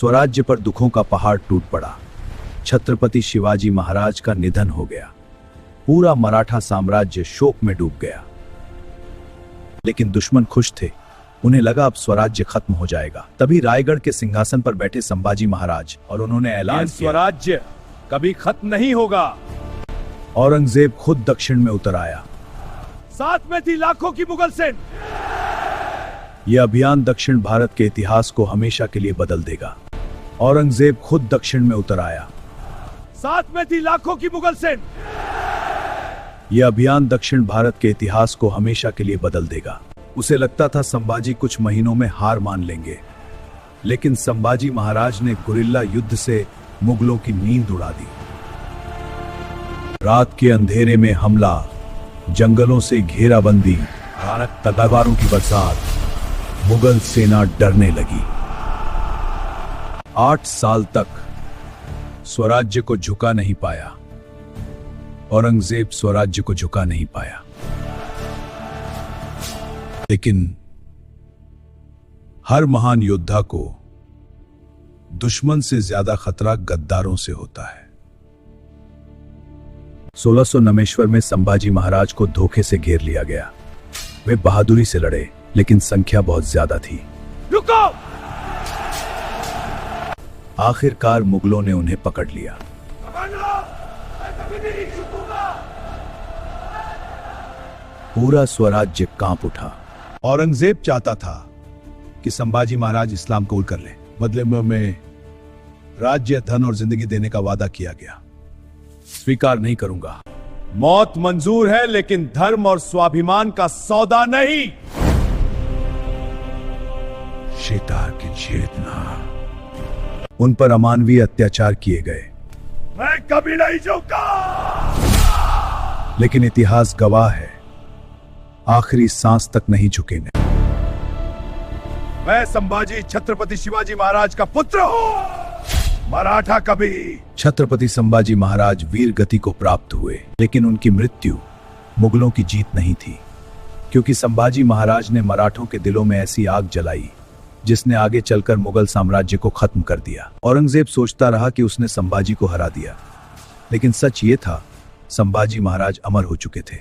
स्वराज्य पर दुखों का पहाड़ टूट पड़ा। छत्रपति शिवाजी महाराज का निधन हो गया। पूरा मराठा साम्राज्य शोक में डूब गया। लेकिन दुश्मन खुश थे। उन्हें लगा अब स्वराज्य खत्म हो जाएगा। तभी रायगढ़ के सिंहासन पर बैठे संभाजी महाराज और उन्होंने ऐलान किया, स्वराज्य कभी खत्म नहीं होगा। औरंगजेब खुद दक्षिण में उतर आया। साथ में थी लाखों की मुगल सेना। यह अभियान दक्षिण भारत के इतिहास को हमेशा के लिए बदल देगा। औरंगजेब खुद दक्षिण में उतर आया। साथ में थी लाखों की मुगल सेना। यह अभियान दक्षिण भारत के इतिहास को हमेशा के लिए बदल देगा। उसे लगता था संभाजी कुछ महीनों में हार मान लेंगे, लेकिन संभाजी महाराज ने गुरिल्ला युद्ध से मुगलों की नींद उड़ा दी। रात के अंधेरे में हमला, जंगलों से घेराबंदी, भयानक तलवारों की बरसात, मुगल सेना डरने लगी। 8 साल तक स्वराज्य को झुका नहीं पाया। औरंगजेब स्वराज्य को झुका नहीं पाया। लेकिन हर महान योद्धा को दुश्मन से ज्यादा खतरा गद्दारों से होता है। 1699 में संभाजी महाराज को धोखे से घेर लिया गया। वे बहादुरी से लड़े, लेकिन संख्या बहुत ज्यादा थी। रुको! आखिरकार मुगलों ने उन्हें पकड़ लिया। पूरा स्वराज्य कांप उठा। औरंगजेब चाहता था कि संभाजी महाराज इस्लाम कबूल कर ले। बदले में राज्य, धन और जिंदगी देने का वादा किया गया। स्वीकार नहीं करूंगा। मौत मंजूर है, लेकिन धर्म और स्वाभिमान का सौदा नहीं। शेतार की चेतना। उन पर अमानवीय अत्याचार किए गए। मैं कभी नहीं झुका। लेकिन इतिहास गवाह है, आखिरी सांस तक नहीं झुकेंगे। मैं संभाजी छत्रपति शिवाजी महाराज का पुत्र हूं। मराठा कभी। छत्रपति संभाजी महाराज वीर गति को प्राप्त हुए, लेकिन उनकी मृत्यु मुगलों की जीत नहीं थी, क्योंकि संभाजी महाराज ने मराठों के दिलों में ऐसी आग जलाई जिसने आगे चलकर मुगल साम्राज्य को खत्म कर दिया। औरंगजेब सोचता रहा कि उसने संभाजी को हरा दिया, लेकिन सच ये था, संभाजी महाराज अमर हो चुके थे।